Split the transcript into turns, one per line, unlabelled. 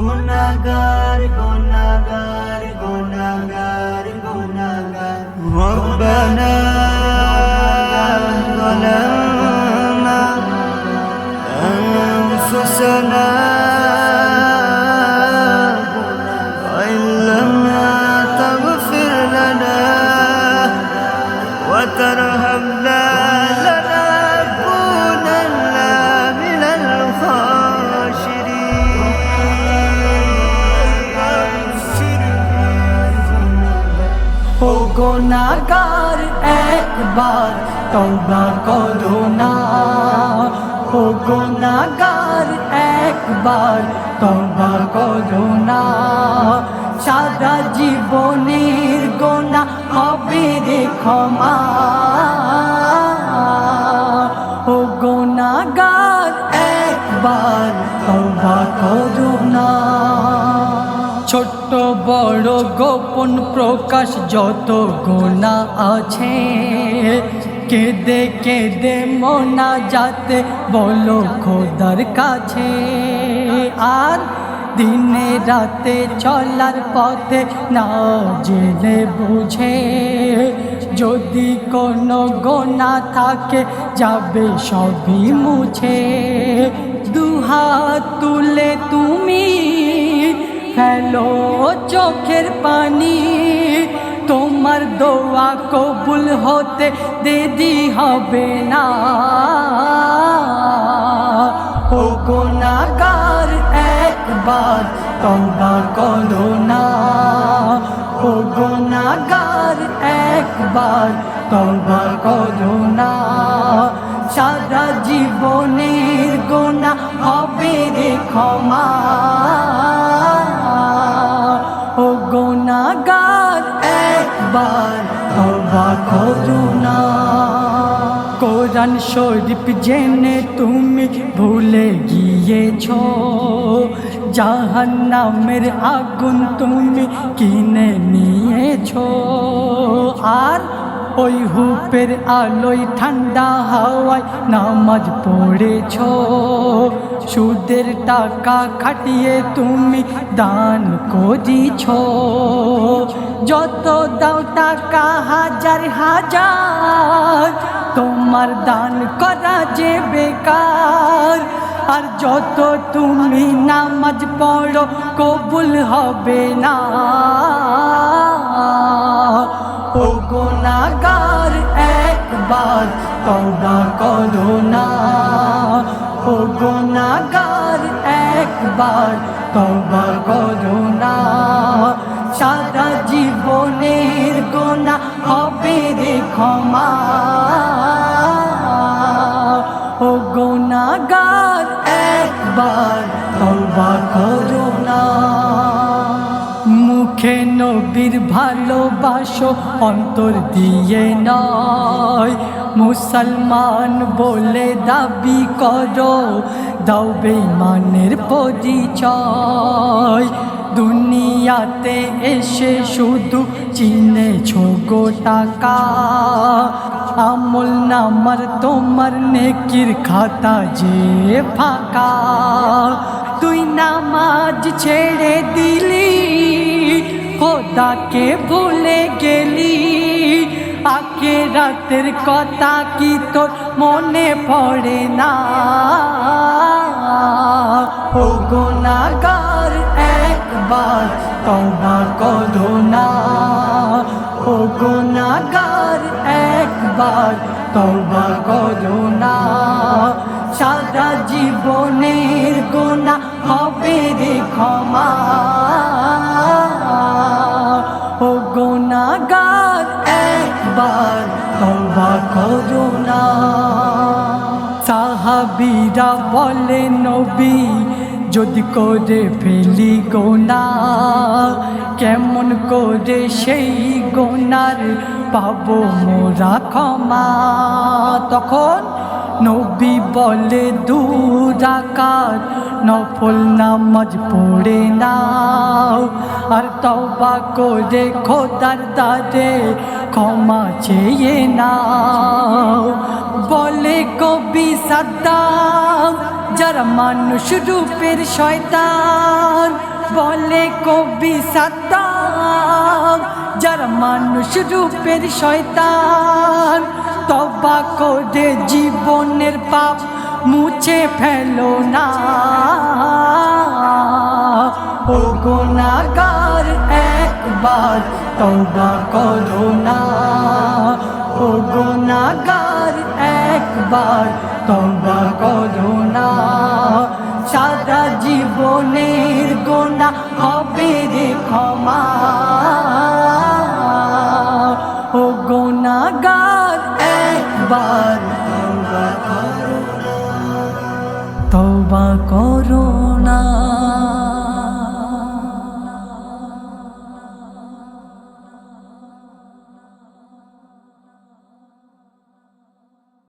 গুনাহগার গুনাহগার গুনাহগার গুনাহগার রব্বানা ظلمنا أنفسنا وإن لم تغفر لنا وترحمنا لنكونن من الخاسرين
ও গুনাহগার একবার তওবা করো না, ও গুনাহগার একবার তওবা করো না, সারা জীবনের গুনাহ হবে রে ক্ষমা। ও গুনাহগার একবার তওবা করো না। ছোট্ট বড় গোপন প্রকাশ যত গুনাহ আছে, কেঁদে কেঁদে মোনাজাতে বলো খোদার কাছে। আর দিনে রাতে চলার পথে না জেনে বুঝে যদি কোনো গুনাহ থাকে যাবে সবই মুছে। দুহাত তুলে তুমি ফেলো চোখের পানি, তোমার দোয়া কবুল হতে দেরি হবে না। ও গুনাহগার একবার তওবা করো না, ও গুনাহগার একবার তওবা করো না, সারা জীবনের গুনাহ হবে রে ক্ষমা। ও গুনাহগার একবার তওবা করো না। কোরআন শরীফ জেনে তুমি ভুলে গিয়েছো, জাহান্নামের আগুন তুমি কিনে নিয়েছো। আর ওই হুপের আলোয় ঠান্ডা হাওয়ায় নামাজ পড়েছো, সুদের টাকা খাটিয়ে তুমি দান করেছো। যত দাও টাকা হাজার হাজার, তোমার দান করা যে বেকার। আর যত তুমি নামাজ পড়ো কবুল হবে না। ও গুনাহগার একবার তওবা করো না, ও গুনাহগার একবার তওবা করো না, সারা জীবনের গুনাহ হবে রে ক্ষমা। ও গুনাহগার একবার তওবা করো না। মুখে নবীর ভালোবাসো অন্তর দিয়ে নয়, মুসলমান বলে দাবি করো দাও বেঈমানের পরিচয়। দুনিয়াতে এসে শুধু চিনেছো গো টাকা, আমল নামার তোমার নেকির খাতা যে ফাঁকা। তুই নামাজ ছেড়ে দিলি, খোদাকে ভুলে গেলি, আখিরাতের কথা কি তোর মনে পড়ে না। ও গুনাহগার একবার তওবা করো না, ও গুনাহগার একবার তওবা করো না, সারা জীবনের গুনাহ হবে রে ক্ষমা। ও গুনাহগার একবার তওবা করো না। সাহাবীরা বলে নবী যদি করে ফেলি গুনাহ, কেমন করে সেই গুনার পাবো মোরা ক্ষমা। তখন নবী বলে 2 রাকাত নফল নামাজ পড়ে নাও, আর তওবা করে খোদার দারে ক্ষমা চেয়ে নাও। বলে কবি সাদ্দাম যারা মানুষ রূপের শয়তান বলে কবি সাদ্দাম, যারা মানুষ রূপের শয়তান তওবা করে জীবনের পাপ মুছে ফেলো না। ও গুনাহগার একবার তওবা করো না, ও গুনাহগার একবার তওবা করো না। সারা জীবনের গুনাহ হবে রে ক্ষমা। ও গুনাহগার একবার